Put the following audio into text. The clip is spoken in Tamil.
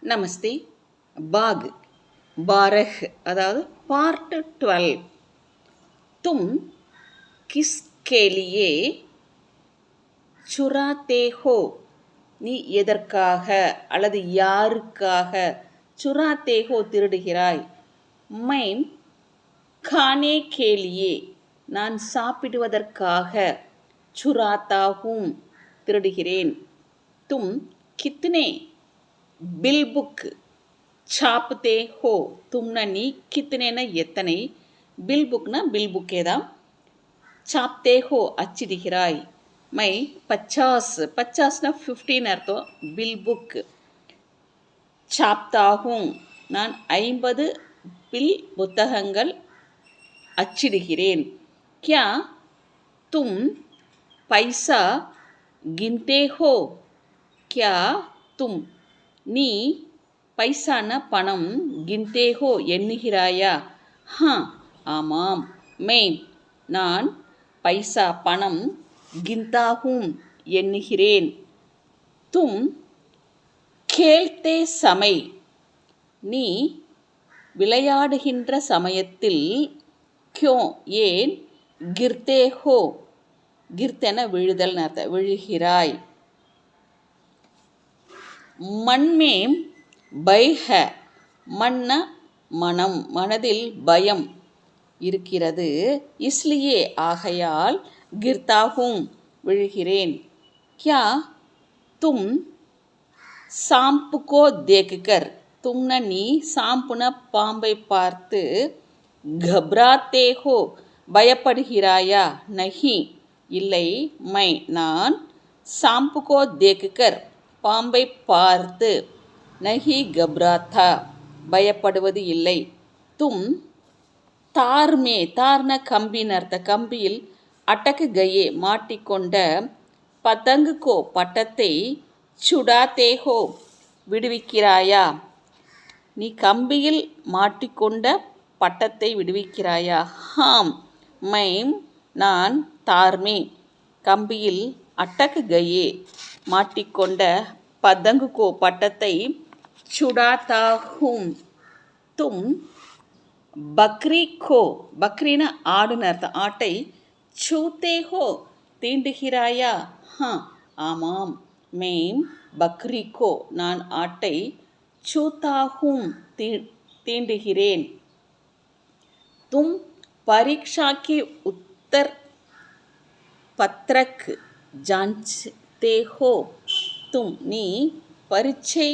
நமஸ்தே. பாக் பாரஹ் அதாவது பார்ட் 12. தும் கிஸ்கே லியே சுராத்தே ஹோ, நீ எதற்காக அல்லது யாருக்காக சுராத்தே ஹோ திருடுகிறாய். மைம் கானே கேலியே, நான் சாப்பிடுவதற்காக சுராத்தாகும் திருடுகிறேன். தும் கித்னே பில் புக் சாப்தே ஹோ, தும்னா நீ, கித்னேனா எத்தனை, பில் புக்னா பில் புக்கே தான், சாப்தே ஹோ அச்சிடுகிறாய். மை 50, 50னா 15 அர்த்தம். பில் புக் சாப்தாகும், நான் 50 பில் புத்தகங்கள் அச்சிடுகிறேன். கியா தும் பைசா கின்தே ஹோ, கியா தும் நீ, பைசான பணம், கின்தே ஹோ எண்ணுகிறாயா. ஹாம் ஆமாம். மை நான் பைசா பணம், கின்தாகும் எண்ணுகிறேன். தும் கேல்தே சமை, நீ விளையாடுகின்ற சமயத்தில், கியோ ஏன், கிர்தே ஹோ, கிர்தென விழுதல் அர்த்தம், விழுகிறாய். மன்மேம் பைஹ, மன்ன மனம், மனதில் பயம் இருக்கிறது. இஸ்லியே ஆகையால், கிர்தாகும் விழுகிறேன். கியா தும் சாம்புகோ தேக்குகர், தும்ன நீ, சாம்புன பாம்பை பார்த்து, கப்ராத்தே ஹோ பயப்படுகிறாயா. நஹி இல்லை. மை நான், சாம்புகோ தேக்குகர் பாம்பை பார்த்து, நஹி கப்ராத்தா பயப்படுவது இல்லை. தும் தார்மே, தார்ன கம்பின் அர்த்த, கம்பியில் அட்டக்கு கயே மாட்டிக்கொண்ட, பதங்கு கோ பட்டத்தை, சுடாத்தே ஹோ விடுவிக்கிறாயா. நீ கம்பியில் மாட்டிக்கொண்ட பட்டத்தை விடுவிக்கிறாயா. ஹாம் மைம் நான், தார்மே கம்பியில், அட்டக்கு கயே மாட்டிக்கொண்ட, பதங்கு கோ பட்டத்தை, சுடாத்தாகும். தும் பக்ரி கோ, பக்ரின ஆடுன்னு அர்த்தம், ஆட்டை, சூத்தே ஹோ தீண்டுகிறாயா. ஹாம் ஆமாம். மேம் பக்ரி கோ நான் ஆட்டை, சூத்தாகும் தீண்டுகிறேன். தும் பரீக்ஷா கி உத்தர் பத்ரக் ஜான்ச்தே ஹோ, தும் நீ பரீட்சை